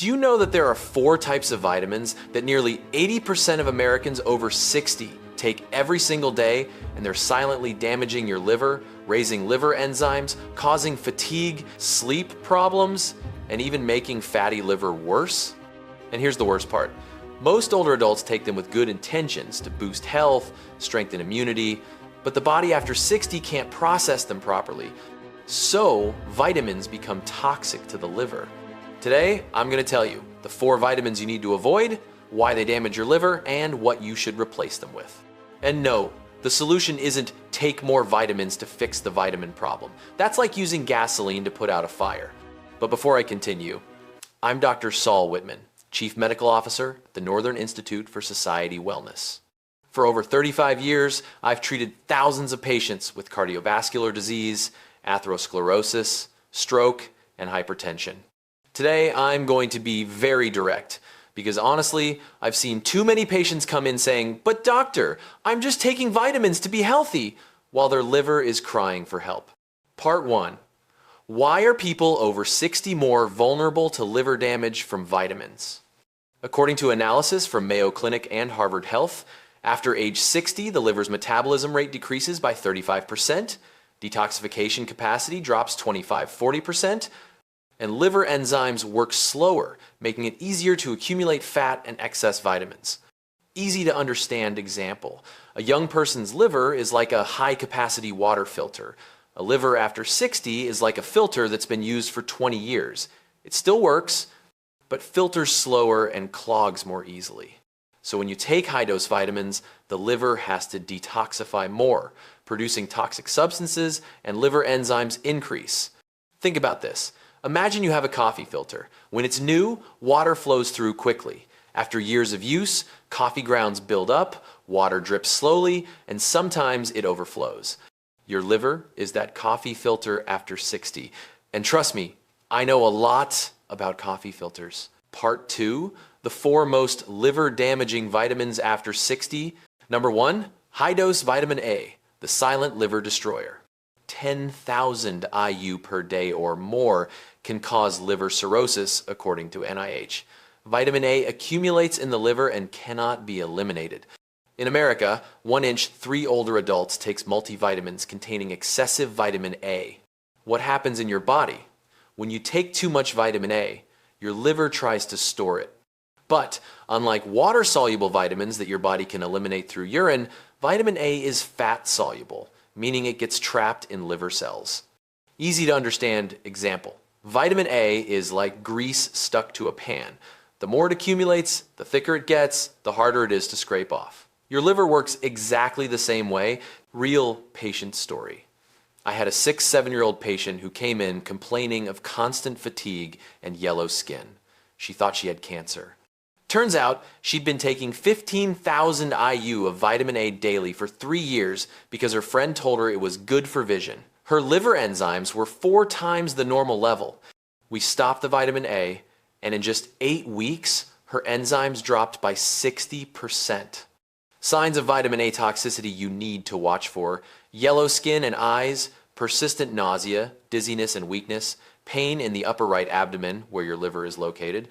Do you know that there are 4 types of vitamins that nearly 80% of Americans over 60 take every single day, and they're silently damaging your liver, raising liver enzymes, causing fatigue, sleep problems, and even making fatty liver worse? And here's the worst part. Most older adults take them with good intentions to boost health, strengthen immunity, but the body after 60 can't process them properly. So vitamins become toxic to the liver. Today, I'm going to tell you the 4 vitamins you need to avoid, why they damage your liver, and what you should replace them with. And no, the solution isn't take more vitamins to fix the vitamin problem. That's like using gasoline to put out a fire. But before I continue, I'm Dr. Saul Whitman, Chief Medical Officer at the Northern Institute for Society Wellness. For over 35 years, I've treated thousands of patients with cardiovascular disease, atherosclerosis, stroke, and hypertension. Today, I'm going to be very direct because honestly, I've seen too many patients come in saying, "But doctor, I'm just taking vitamins to be healthy," while their liver is crying for help. Part 1. Why are people over 60 more vulnerable to liver damage from vitamins? According to analysis from Mayo Clinic and Harvard Health, after age 60, the liver's metabolism rate decreases by 35%, detoxification capacity drops 25–40%, and liver enzymes work slower, making it easier to accumulate fat and excess vitamins. Easy to understand example. A young person's liver is like a high-capacity water filter. A liver after 60 is like a filter that's been used for 20 years. It still works, but filters slower and clogs more easily. So when you take high-dose vitamins, the liver has to detoxify more, producing toxic substances, and liver enzymes increase. Think about this. Imagine you have a coffee filter. When it's new, water flows through quickly. After years of use, coffee grounds build up, water drips slowly, and sometimes it overflows. Your liver is that coffee filter after 60. And trust me, I know a lot about coffee filters. Part 2, the 4 most liver-damaging vitamins after 60. Number 1, high-dose vitamin A, the silent liver destroyer. 10,000 IU per day or more can cause liver cirrhosis, according to NIH. Vitamin A accumulates in the liver and cannot be eliminated. In America, 1 in 3 older adults takes multivitamins containing excessive vitamin A. What happens in your body? When you take too much vitamin A, your liver tries to store it. But unlike water-soluble vitamins that your body can eliminate through urine, vitamin A is fat-soluble, meaning it gets trapped in liver cells. Easy to understand example. Vitamin A is like grease stuck to a pan. The more it accumulates, the thicker it gets, the harder it is to scrape off. Your liver works exactly the same way. Real patient story. I had a 6–7-year-old patient who came in complaining of constant fatigue and yellow skin. She thought she had cancer. Turns out she'd been taking 15,000 IU of vitamin A daily for 3 years because her friend told her it was good for vision. Her liver enzymes were 4 times the normal level. We stopped the vitamin A, and in just 8 weeks, her enzymes dropped by 60%. Signs of vitamin A toxicity you need to watch for: yellow skin and eyes, persistent nausea, dizziness and weakness, pain in the upper right abdomen where your liver is located.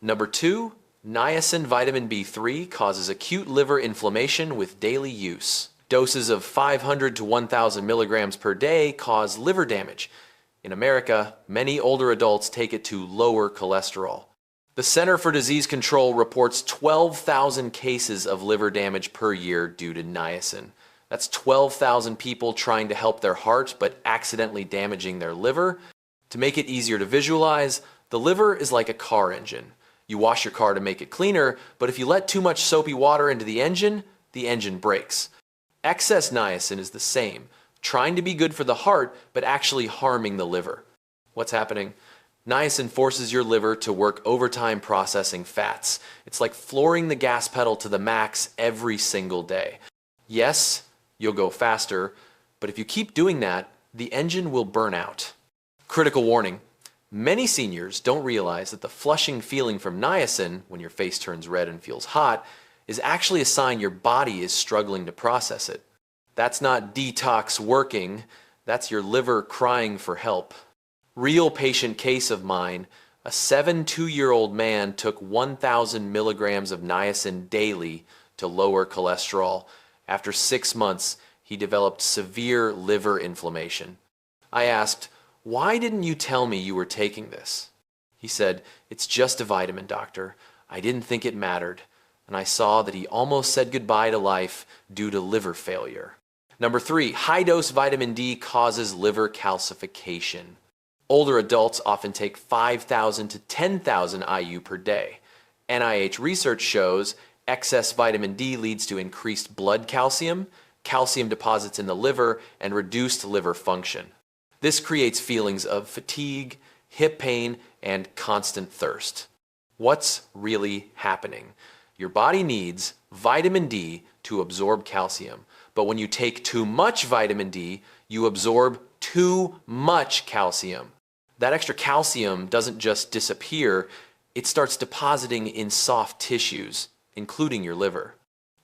Number 2, niacin vitamin B3 causes acute liver inflammation with daily use. Doses of 500 to 1,000 milligrams per day cause liver damage. In America, many older adults take it to lower cholesterol. The Center for Disease Control reports 12,000 cases of liver damage per year due to niacin. That's 12,000 people trying to help their heart but accidentally damaging their liver. To make it easier to visualize, the liver is like a car engine. You wash your car to make it cleaner, but if you let too much soapy water into the engine breaks. Excess niacin is the same, trying to be good for the heart, but actually harming the liver. What's happening? Niacin forces your liver to work overtime processing fats. It's like flooring the gas pedal to the max every single day. Yes, you'll go faster, but if you keep doing that, the engine will burn out. Critical warning. Many seniors don't realize that the flushing feeling from niacin, when your face turns red and feels hot, is actually a sign your body is struggling to process it. That's not detox working, that's your liver crying for help. Real patient case of mine, A 72-year-old man took 1,000 milligrams of niacin daily to lower cholesterol. After 6 months, he developed severe liver inflammation. I asked, "Why didn't you tell me you were taking this?" He said, "It's just a vitamin, doctor. I didn't think it mattered." And I saw that he almost said goodbye to life due to liver failure. Number 3, high-dose vitamin D causes liver calcification. Older adults often take 5,000 to 10,000 IU per day. NIH research shows excess vitamin D leads to increased blood calcium, calcium deposits in the liver, and reduced liver function. This creates feelings of fatigue, hip pain, and constant thirst. What's really happening? Your body needs vitamin D to absorb calcium, but when you take too much vitamin D, you absorb too much calcium. That extra calcium doesn't just disappear, it starts depositing in soft tissues, including your liver.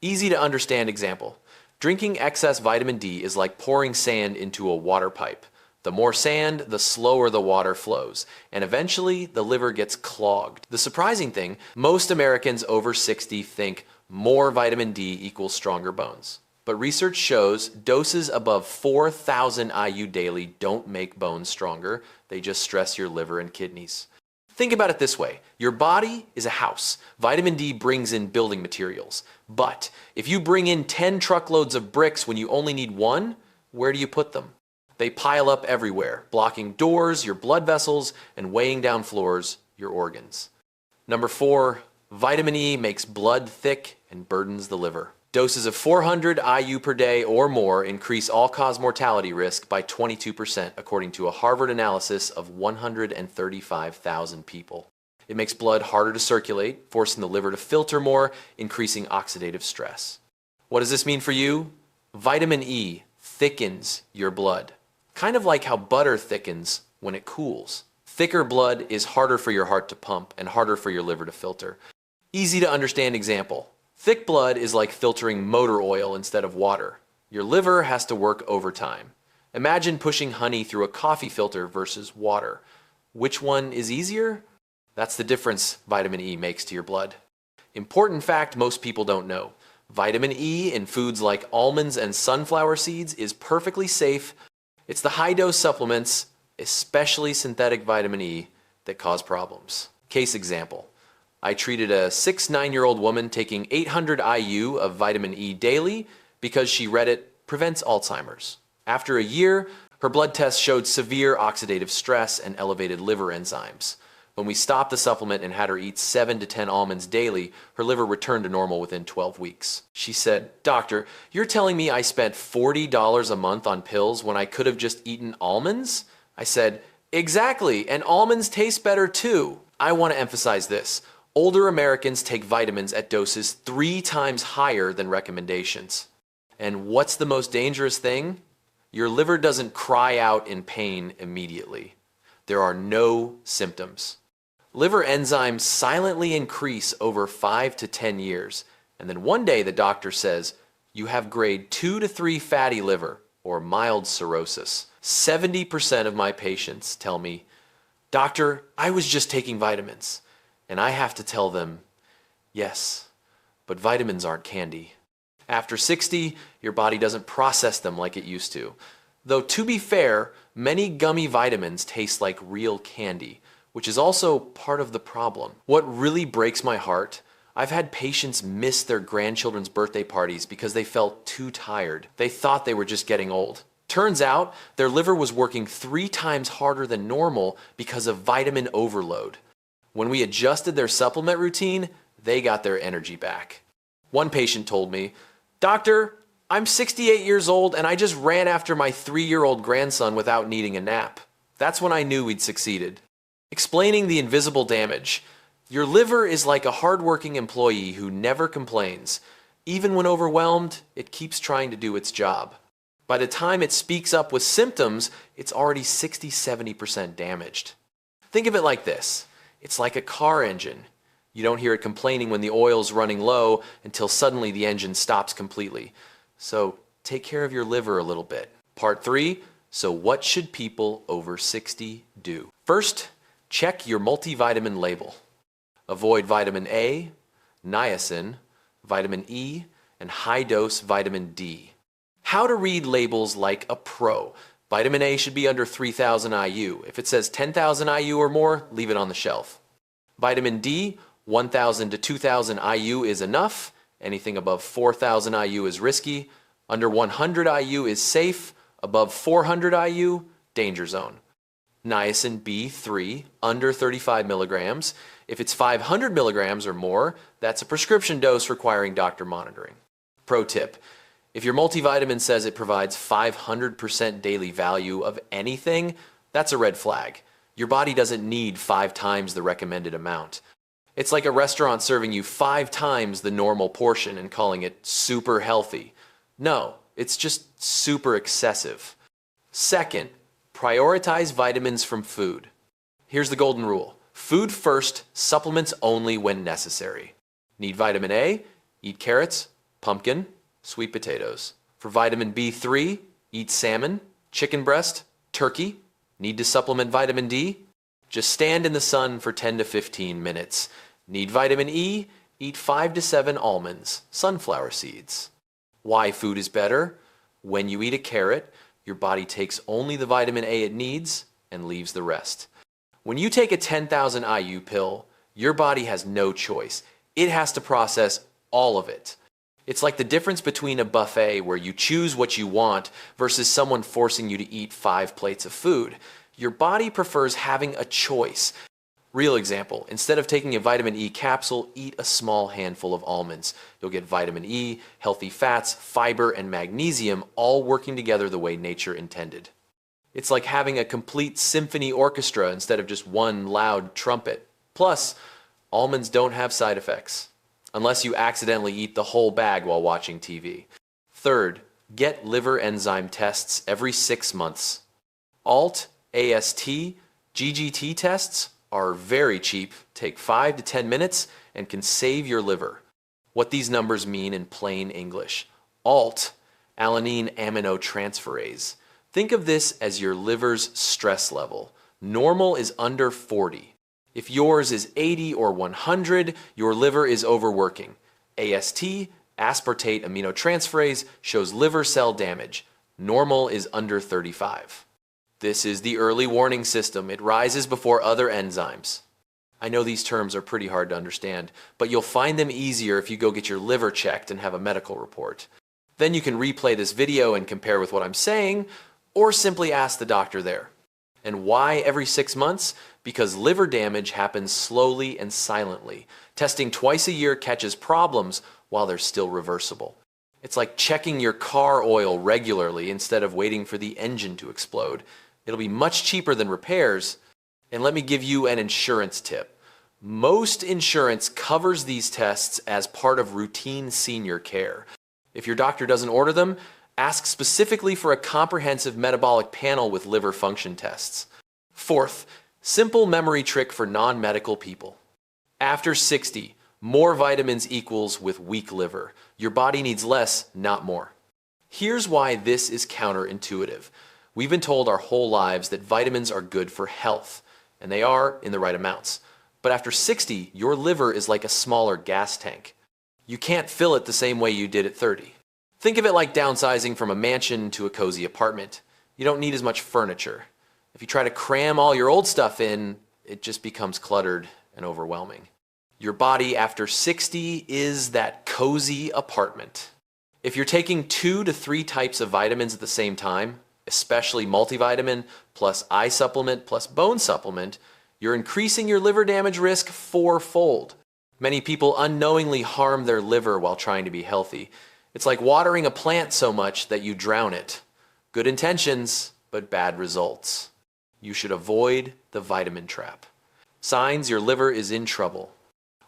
Easy to understand example. Drinking excess vitamin D is like pouring sand into a water pipe. The more sand, the slower the water flows, and eventually the liver gets clogged. The surprising thing, most Americans over 60 think more vitamin D equals stronger bones. But research shows doses above 4,000 IU daily don't make bones stronger, they just stress your liver and kidneys. Think about it this way, your body is a house. Vitamin D brings in building materials. But if you bring in 10 truckloads of bricks when you only need 1, where do you put them? They pile up everywhere, blocking doors, your blood vessels, and weighing down floors, your organs. Number 4, vitamin E makes blood thick and burdens the liver. Doses of 400 IU per day or more increase all-cause mortality risk by 22%, according to a Harvard analysis of 135,000 people. It makes blood harder to circulate, forcing the liver to filter more, increasing oxidative stress. What does this mean for you? Vitamin E thickens your blood. Kind of like how butter thickens when it cools. Thicker blood is harder for your heart to pump and harder for your liver to filter. Easy to understand example. Thick blood is like filtering motor oil instead of water. Your liver has to work overtime. Imagine pushing honey through a coffee filter versus water. Which one is easier? That's the difference vitamin E makes to your blood. Important fact most people don't know. Vitamin E in foods like almonds and sunflower seeds is perfectly safe. It's the high-dose supplements, especially synthetic vitamin E, that cause problems. Case example. I treated a 9-year-old woman taking 800 IU of vitamin E daily because she read it prevents Alzheimer's. After a year, her blood tests showed severe oxidative stress and elevated liver enzymes. When we stopped the supplement and had her eat 7 to 10 almonds daily, her liver returned to normal within 12 weeks. She said, "Doctor, you're telling me I spent $40 a month on pills when I could have just eaten almonds?" I said, "Exactly, and almonds taste better too." I want to emphasize this. Older Americans take vitamins at doses 3 times higher than recommendations. And what's the most dangerous thing? Your liver doesn't cry out in pain immediately. There are no symptoms. Liver enzymes silently increase over 5 to 10 years, and then one day the doctor says, "You have grade 2 to 3 fatty liver, or mild cirrhosis." 70% of my patients tell me, "Doctor, I was just taking vitamins." And I have to tell them, yes, but vitamins aren't candy. After 60, your body doesn't process them like it used to. Though to be fair, many gummy vitamins taste like real candy, which is also part of the problem. What really breaks my heart, I've had patients miss their grandchildren's birthday parties because they felt too tired. They thought they were just getting old. Turns out, their liver was working 3 times harder than normal because of vitamin overload. When we adjusted their supplement routine, they got their energy back. One patient told me, "Doctor, I'm 68 years old and I just ran after my 3-year-old grandson without needing a nap." That's when I knew we'd succeeded. Explaining the invisible damage. Your liver is like a hardworking employee who never complains. Even when overwhelmed, it keeps trying to do its job. By the time it speaks up with symptoms, it's already 60–70% damaged. Think of it like this. It's like a car engine. You don't hear it complaining when the oil's running low until suddenly the engine stops completely. So take care of your liver a little bit. Part 3, so what should people over 60 do? First, Check your multivitamin label. Avoid vitamin A, niacin, vitamin E, and high-dose vitamin D. How to read labels like a pro. Vitamin A should be under 3,000 IU. If it says 10,000 IU or more, leave it on the shelf. Vitamin D, 1,000 to 2,000 IU is enough. Anything above 4,000 IU is risky. Under 100 IU is safe. Above 400 IU, danger zone. Niacin B3, under 35 milligrams. If it's 500 milligrams or more, that's a prescription dose requiring doctor monitoring. Pro tip: if your multivitamin says it provides 500% daily value of anything, that's a red flag. Your body doesn't need 5 times the recommended amount. It's like a restaurant serving you 5 times the normal portion and calling it super healthy. No, it's just super excessive. Second, prioritize vitamins from food. Here's the golden rule. Food first, supplements only when necessary. Need vitamin A? Eat carrots, pumpkin, sweet potatoes. For vitamin B3, eat salmon, chicken breast, turkey. Need to supplement vitamin D? Just stand in the sun for 10 to 15 minutes. Need vitamin E? Eat 5 to 7 almonds, sunflower seeds. Why food is better? When you eat a carrot, your body takes only the vitamin A it needs and leaves the rest. When you take a 10,000 IU pill, your body has no choice. It has to process all of it. It's like the difference between a buffet where you choose what you want versus someone forcing you to eat 5 plates of food. Your body prefers having a choice. Real example, instead of taking a vitamin E capsule, eat a small handful of almonds. You'll get vitamin E, healthy fats, fiber, and magnesium all working together the way nature intended. It's like having a complete symphony orchestra instead of just one loud trumpet. Plus, almonds don't have side effects, unless you accidentally eat the whole bag while watching TV. Third, get liver enzyme tests every 6 months. ALT, AST, GGT tests are very cheap, take 5 to 10 minutes, and can save your liver. What these numbers mean in plain English. ALT, alanine aminotransferase. Think of this as your liver's stress level. Normal is under 40. If yours is 80 or 100, your liver is overworking. AST, aspartate aminotransferase, shows liver cell damage. Normal is under 35. This is the early warning system. It rises before other enzymes. I know these terms are pretty hard to understand, but you'll find them easier if you go get your liver checked and have a medical report. Then you can replay this video and compare with what I'm saying, or simply ask the doctor there. And why every 6 months? Because liver damage happens slowly and silently. Testing twice a year catches problems while they're still reversible. It's like checking your car oil regularly instead of waiting for the engine to explode. It'll be much cheaper than repairs. And let me give you an insurance tip. Most insurance covers these tests as part of routine senior care. If your doctor doesn't order them, ask specifically for a comprehensive metabolic panel with liver function tests. Fourth, simple memory trick for non-medical people. After 60, more vitamins equals with weak liver. Your body needs less, not more. Here's why this is counterintuitive. We've been told our whole lives that vitamins are good for health, and they are in the right amounts. But after 60, your liver is like a smaller gas tank. You can't fill it the same way you did at 30. Think of it like downsizing from a mansion to a cozy apartment. You don't need as much furniture. If you try to cram all your old stuff in, it just becomes cluttered and overwhelming. Your body after 60 is that cozy apartment. If you're taking 2 to 3 types of vitamins at the same time, especially multivitamin plus eye supplement plus bone supplement, you're increasing your liver damage risk 4-fold. Many people unknowingly harm their liver while trying to be healthy. It's like watering a plant so much that you drown it. Good intentions, but bad results. You should avoid the vitamin trap. Signs your liver is in trouble.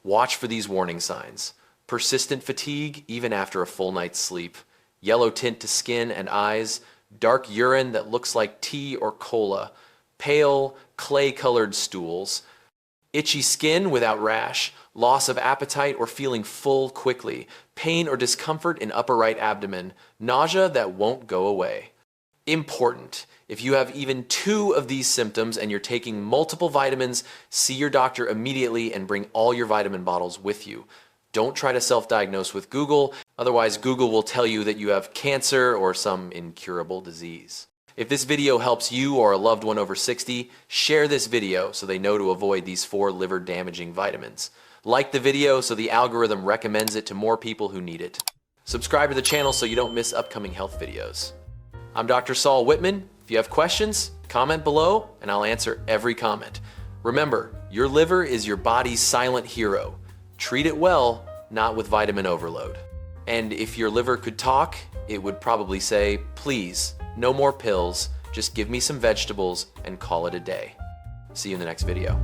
Watch for these warning signs. Persistent fatigue even after a full night's sleep. Yellow tint to skin and eyes. Dark urine that looks like tea or cola. Pale, clay-colored stools. Itchy skin without rash. Loss of appetite or feeling full quickly. Pain or discomfort in upper right abdomen. Nausea that won't go away. Important. If you have even 2 of these symptoms and you're taking multiple vitamins, see your doctor immediately and bring all your vitamin bottles with you. Don't try to self-diagnose with Google, otherwise Google will tell you that you have cancer or some incurable disease. If this video helps you or a loved one over 60, share this video so they know to avoid these 4 liver-damaging vitamins. Like the video so the algorithm recommends it to more people who need it. Subscribe to the channel so you don't miss upcoming health videos. I'm Dr. Saul Whitman. If you have questions, comment below and I'll answer every comment. Remember, your liver is your body's silent hero. Treat it well, not with vitamin overload. And if your liver could talk, it would probably say, please, no more pills, just give me some vegetables and call it a day. See you in the next video.